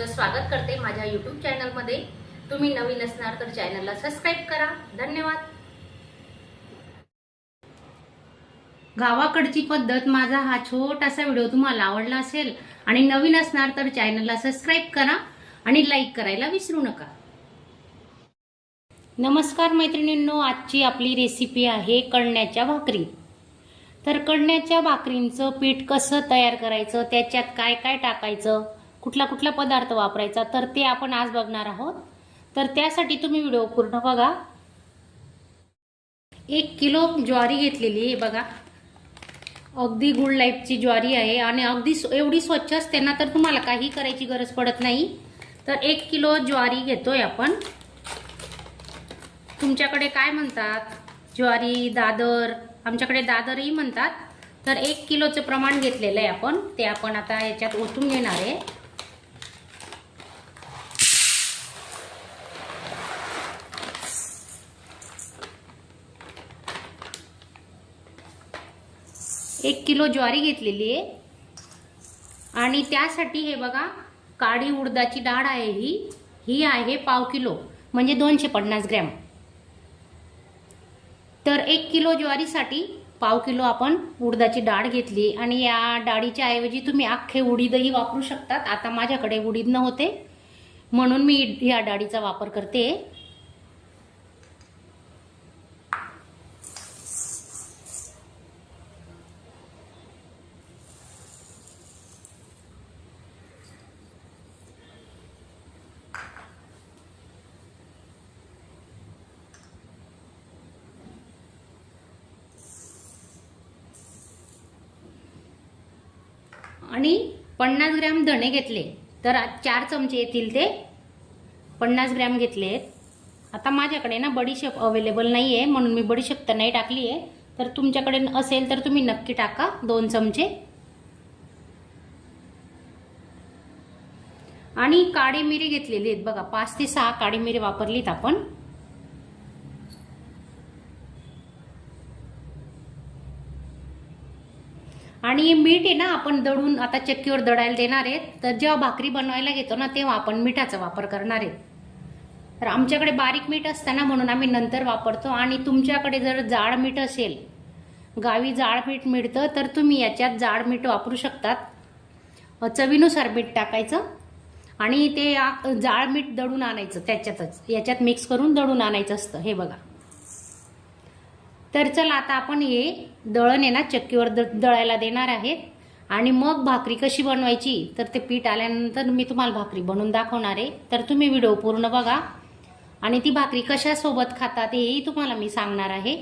तुमचं स्वागत करते माझ्या YouTube चॅनलमध्ये। तुम्ही नवीन असणार तर चॅनलला सबस्क्राइब करा। धन्यवाद। गावाकडची पद्धत माझा हा छोटासा व्हिडिओ तुम्हाला आवडला असेल आणि नवीन असणार तर चॅनलला सबस्क्राइब करा आणि लाईक करायला विसरू नका। नमस्कार मैत्रिणींनो, आजची आपली रेसिपी आहे कणण्याच्या भाकरी। तर कणण्याच्या भाकरींचं पीठ कसं तयार करायचं, त्याच्यात काय काय टाकायचं, कुठला कुठला पदार्थ वापरायचा, तर ते आपण आज बघणार आहोत। तर त्यासाठी तुम्ही व्हिडिओ पूर्ण बघा। 1 किलो ज्वारी घेतलेली आहे बघा, अगदी गुड लाईफची ज्वारी आहे आणि अगदी एवढी स्वच्छ असते ना, तर तुम्हाला काही करायची गरज पडत नाही। तर 1 किलो ज्वारी घेतोय आपण। तुमच्याकडे काय म्हणतात, ज्वारी, दादर, आमच्याकडे दादरही म्हणतात। तर 1 किलोचं प्रमाण घेतलेलं आहे आपण, ते आपण आता याच्यात ओतून घेणार आहे। एक किलो ज्वारी घेतलेली आहे आणि त्यासाठी हे बघा, काळी उडदाची डाळ आहे, ही आहे पाव किलो, म्हणजे 250 ग्रॅम। तर 1 किलो ज्वारीसाठी पाव किलो आपण उडदाची डाळ घेतली आणि या डाळीच्या ऐवजी तुम्ही अख्खे उडीदही वापरू शकतात। आता माझ्याकडे उडीद नव्हते म्हणून मी या डाळीचा वापर करते। आणि 50 ग्रॅम धणे घेतले, तर 4 चमचे येतील ते 50 ग्रॅम घेतलेत। आता माझ्याकडे ना बडीशेप अवेलेबल नाही आहे म्हणून मी बडीशेप तर नाही टाकली आहे, तर तुमच्याकडे असेल तर तुम्ही नक्की टाका 2 चमचे। आणि काळी मिरी घेतलेली आहेत बघा, 5 ते 6 काळी मिरी वापरलीत आपण। आणि मीठ आहे ना, आपण दळून आता चक्कीवर दळायला देणार आहेत, तर जेव्हा भाकरी बनवायला घेतो ना तेव्हा आपण मिठाचा वापर करणार आहे। तर आमच्याकडे बारीक मीठ असतं ना म्हणून आम्ही नंतर वापरतो। आणि तुमच्याकडे जर जाड मीठ असेल, गावी जाड मीठ मिळतं, तर तुम्ही याच्यात जाड मीठ वापरू शकतात। चवीनुसार मीठ टाकायचं आणि ते जाड मीठ दळून आणायचं, त्याच्यातच याच्यात मिक्स करून दळून आणायचं असतं, हे बघा। तर चला आता आपण हे दळण आहे ना चक्कीवर दळायला देणार आहेत आणि मग भाकरी कशी बनवायची, तर ते पीठ आल्यानंतर मी तुम्हाला भाकरी बनवून दाखवणार आहे। तर तुम्ही व्हिडिओ पूर्ण बघा आणि ती भाकरी कशासोबत खातात हेही तुम्हाला मी सांगणार आहे।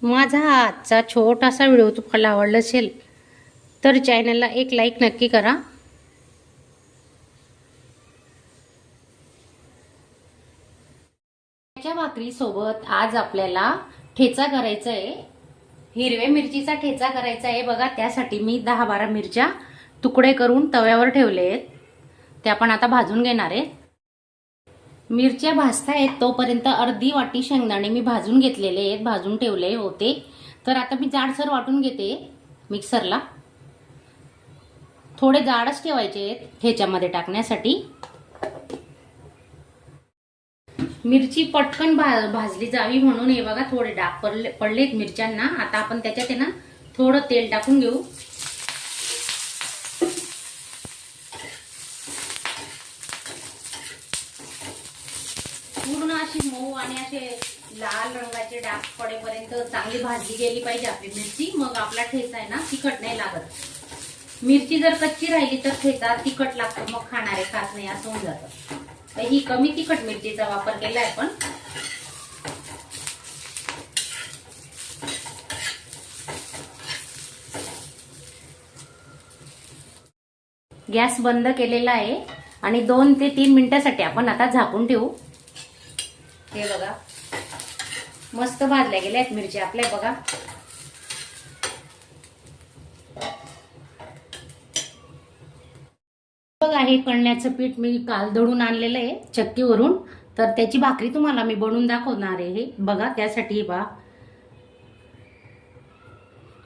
माझा हा आजचा छोटासा व्हिडिओ तुम्हाला आवडला असेल तर चॅनलला एक लाईक नक्की करा। भाकरी सोबत आज आपल्याला ठेचा करायचा आहे, हिरव्या मिरचीचा ठेचा करायचा आहे बघा। त्यासाठी मी 10-12 मिरच्या तुकडे करून तव्यावर ठेवले आहेत, ते आपण आता भाजून घेणार आहे। मिरच्या भाजतायत तोपर्यंत अर्धी वाटी शेंगदाणे मी भाजून घेतलेले आहेत, भाजून ठेवले होते। तर आता मी जाडसर वाटून घेते मिक्सरला, थोडे जाडच ठेवायचे आहेत ठेच्यामध्ये टाकण्यासाठी। मिरची पटकन भाजली जावी म्हणून हे बघा, थोडे डाग पडलेत मिरच्यांना। आता आपण त्याच्यात आहे ना थोडं तेल टाकून घेऊ। पूर्ण अशी मऊ आणि असे लाल रंगाचे डाग पडेपर्यंत चांगली भाजली गेली पाहिजे आपली मिरची, मग आपला ठेचा आहे ना तिखट नाही लागत। मिरची जर कच्ची राहिली तर ठेचा तिखट लागतो, मग खाणारे खात नाही, असं होऊन जातं। ही कमी तिखट मिरचीचा वापर केलाय आपण। गॅस बंद केलेला आहे आणि 2 ते 3 मिनिटांसाठी आपण आता झाकून ठेवू। हे बघा, मस्त भाजल्या गेल्या आहेत मिरच्या आपल्या बघा। बघा, हे कणण्याचं पीठ मी काल दळून आणलेलं आहे चक्कीवरून, तर त्याची भाकरी तुम्हाला मी बनवून दाखवणार आहे। बघा, त्यासाठी बघा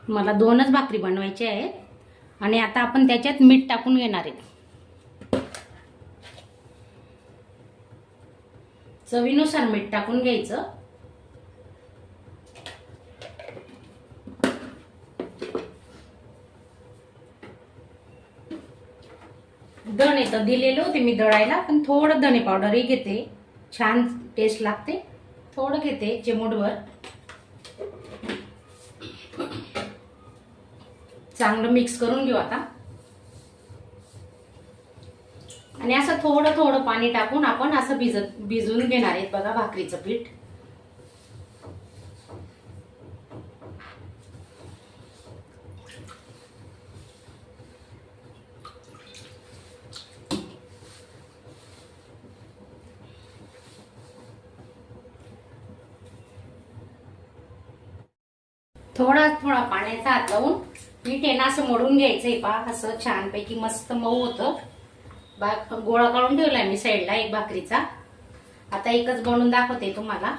मला 2च भाकरी बनवायच्या आहेत आणि आता आपण त्याच्यात मीठ टाकून घेणार आहे. चवीनुसार मीठ टाकून घ्यायचं. धणे तर दिलेले होते मी दळायला, पण थोडं धणे पावडरही घेते, छान टेस्ट लागते. थोडं घेते चिमूटभर. चांगलं मिक्स करून घेऊ आता. आणि असं थोडं थोडं पाणी टाकून आपण असं भिजून घेणार आहेत बघा भाकरीचं पीठ. थोडा थोडा पाण्याचा हात लावून पीठ आहे ना असं मळून घ्यायचंय. पहा असं छानपैकी मस्त मऊ होतं. गोळा काढून ठेवलाय मी साईडला एक भाकरीचा. आता एकच बनवून दाखवते तुम्हाला.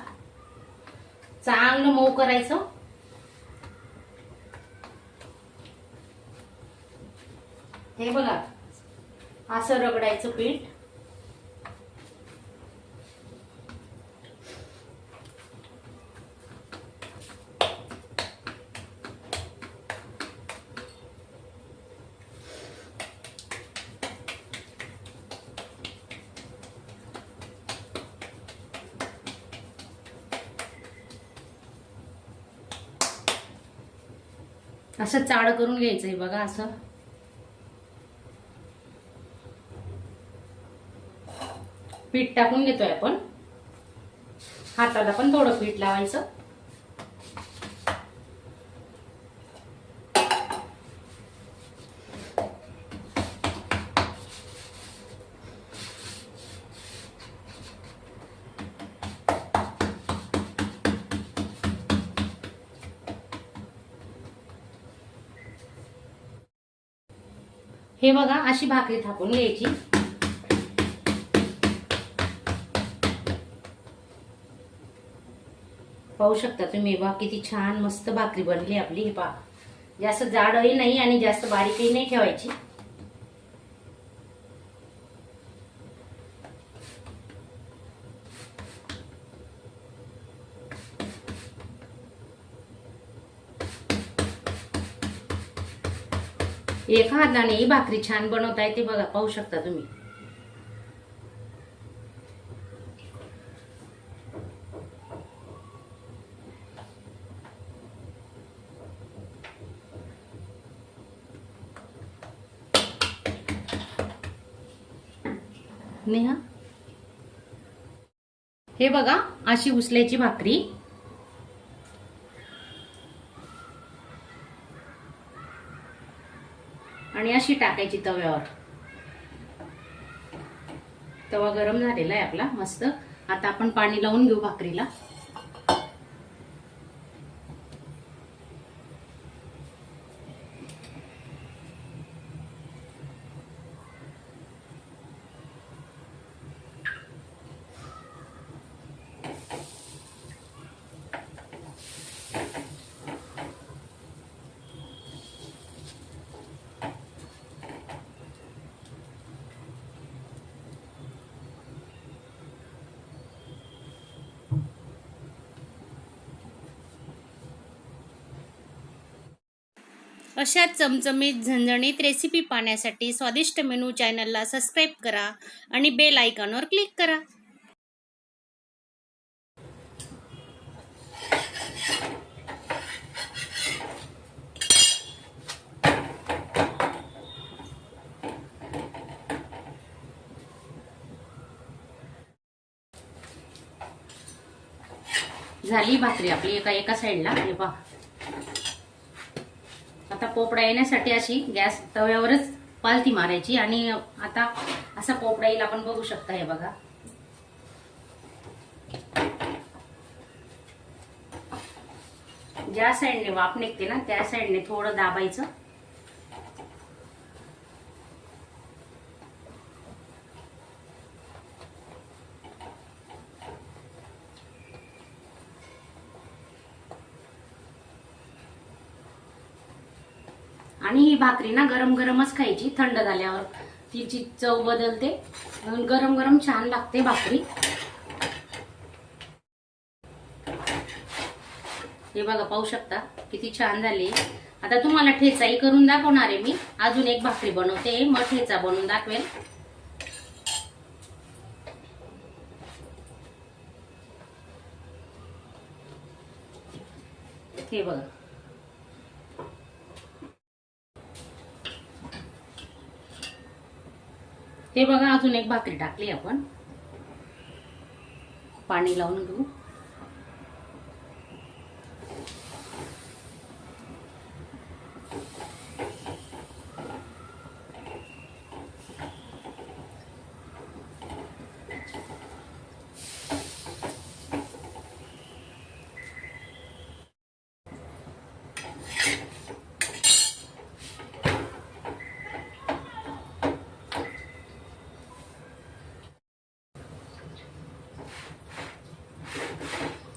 चांगलं मऊ करायचं. हे बघा असं रगडायचं पीठ. असं चाळ करून घ्यायचंय बघा. असं पीठ टाकून घेतोय आपण. हाताला पण थोडं पीठ लावायचं. हे बघा अशी भाकरी थापून घ्यायची. पाहू शकता तुम्ही बघा किती छान मस्त भाकरी बनली आपली. हे पहा जास्त जाडही नाही आणि जास्त बारीकही नाही ठेवायची. एका हाताने ही भाकरी छान बनवता येते बघा. पाहू शकता तुम्ही. नेहा हे बघा अशी उचलायची भाकरी. आणि अशी टाकायची तव्यावर. तवा गरम झालेला आहे आपला मस्त. आता आपण पाणी लावून घेऊ भाकरीला. अशा चमचमीत झणझणीत रेसिपी पाहण्यासाठी स्वादिष्ट मेनू चॅनलला सबस्क्राईब करा आणि बेल आयकॉनवर क्लिक करा. झाली भाकरी आपली एका साईडला. हे पहा आता पोपडा येण्यासाठी अशी गॅस तव्यावरच पालथी मारायची. आणि आता असा पोपडा येईल आपण बघू शकता. हे बघा ज्या साईडने वाफ निघते ना त्या साईडने थोडं दाबायचं. आणि ही भाकरी ना गरम गरमच खायची, थंड झाल्यावर तिची चव बदलते. गरम गरम छान लागते भाकरी. हे बघा, पाहू शकता किती छान झाली. आता तुम्हाला ठेचाही करून दाखवणार आहे मी. अजून एक भाकरी बनवते, मग ठेचा बनवून दाखवेल. हे बघा, हे बघा, अजून एक भाकरी टाकली आपण. पाणी लावून घेऊ.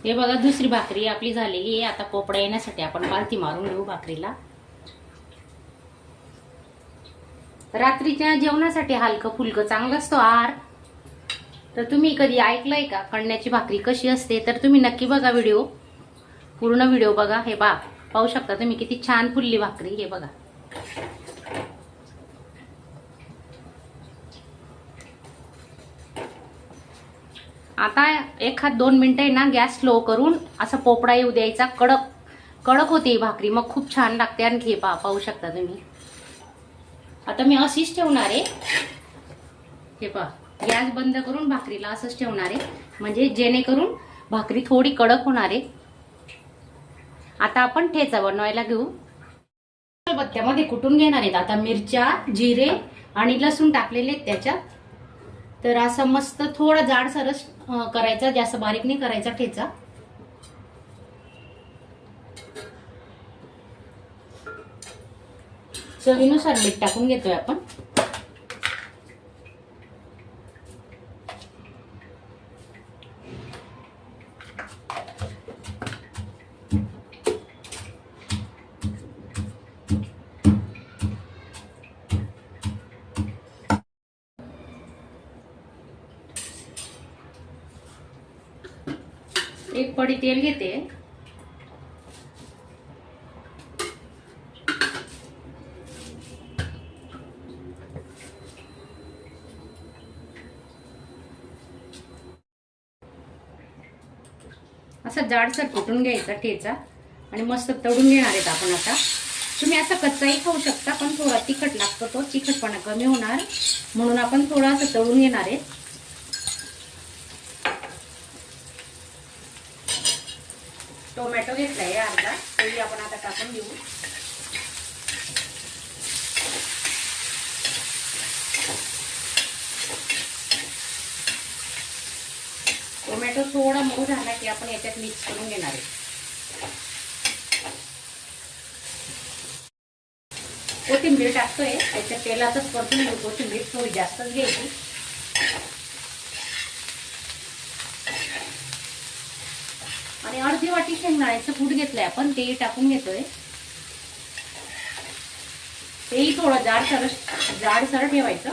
हे बघा, दुसरी भाकरी आपली झालेली आहे. आता पोपडा येण्यासाठी आपण पालथी मारून घेऊ भाकरीला. रात्रीच्या जेवणासाठी हलकं फुलकं चांगलं असतो आहार. तर तुम्ही कधी ऐकलंय का कणण्याची भाकरी कशी असते? तर तुम्ही नक्की बघा व्हिडिओ, पूर्ण व्हिडिओ बघा. हे पाहू शकता तुम्ही किती छान फुलली भाकरी. हे बघा, आता 1-2 मिनिटं आहे ना गॅस स्लो करून असा पोपडा येऊ द्यायचा. कडक कडक होते ही भाकरी, मग खूप छान लागते. आणखी पाहू शकता तुम्ही. आता मी अशीच ठेवणार आहे. हे पहा, गॅस बंद करून भाकरीला असंच ठेवणार आहे, म्हणजे जेणेकरून भाकरी थोडी कडक होणार आहे. आता आपण ठेचा बनवायला घेऊ. बत्त्यामध्ये कुटून घेणार आहेत आता मिरच्या, जिरे आणि लसूण टाकलेले आहेत त्याच्यात. तर असं मस्त थोडा जाडसरच करायचा, जास्त बारीक नाही करायचा ठेचा. चवीनुसार मीठ टाकून घेतोय आपण. एक पडी तेल घेते. असा जाडसर कुटून घ्यायचा ठेचा आणि मस्त तळून घेणार आहेत आपण. आता तुम्ही असा कच्चाही खाऊ शकता, पण थोडा तिखट लागतो, तो तिखटपणा कमी होणार म्हणून आपण थोडा असं तळून घेणार आहे. टोमॅटो घेतलाय अर्धा, तरी आपण आता टाकून देऊ. टोमॅटो थोडा मऊ झाला की आपण याच्यात मिक्स करून घेणार आहे. कोथिंबीर टाकतोय, त्याच्या तेलातच परतून घेऊ. कोथिंबीर थोडी जास्तच घ्यायची. आणि अर्धी वाटी शेंगदाण्याचं कूट घेतलंय आपण, तेही टाकून घेतोय. तेही थोडं जाडसर ठेवायचं.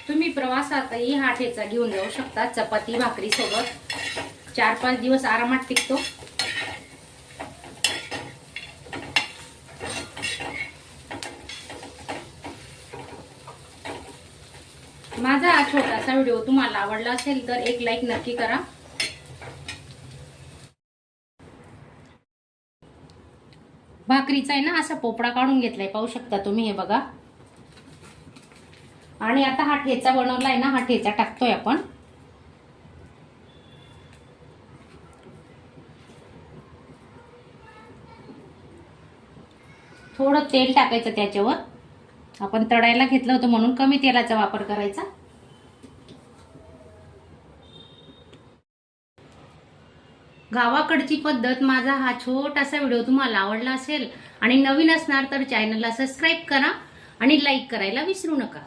तुम्ही प्रवासातही हा ठेचा घेऊन जाऊ शकता. चपाती भाकरी सोबत 4-5 दिवस आरामात टिकतो. माझा हा छोटासा व्हिडिओ तुम्हाला आवडला असेल तर एक लाईक नक्की करा. भाकरीचा आहे ना असा पोपडा काढून घेतलाय, पाहू शकता तुम्ही. हे बघा. आणि आता हा ठेचा बनवलाय ना, हा ठेचा टाकतोय आपण. थोडं तेल टाकायचं त्याच्यावर. आपण तळायला घेतलं होतं म्हणून कमी तेलाचा वापर करायचा. गावाकडची पद्धत माझा हा छोटासा व्हिडिओ तुम्हाला आवडला असेल आणि नवीन असणार तर चॅनलला सबस्क्राईब करा आणि लाईक करायला विसरू नका.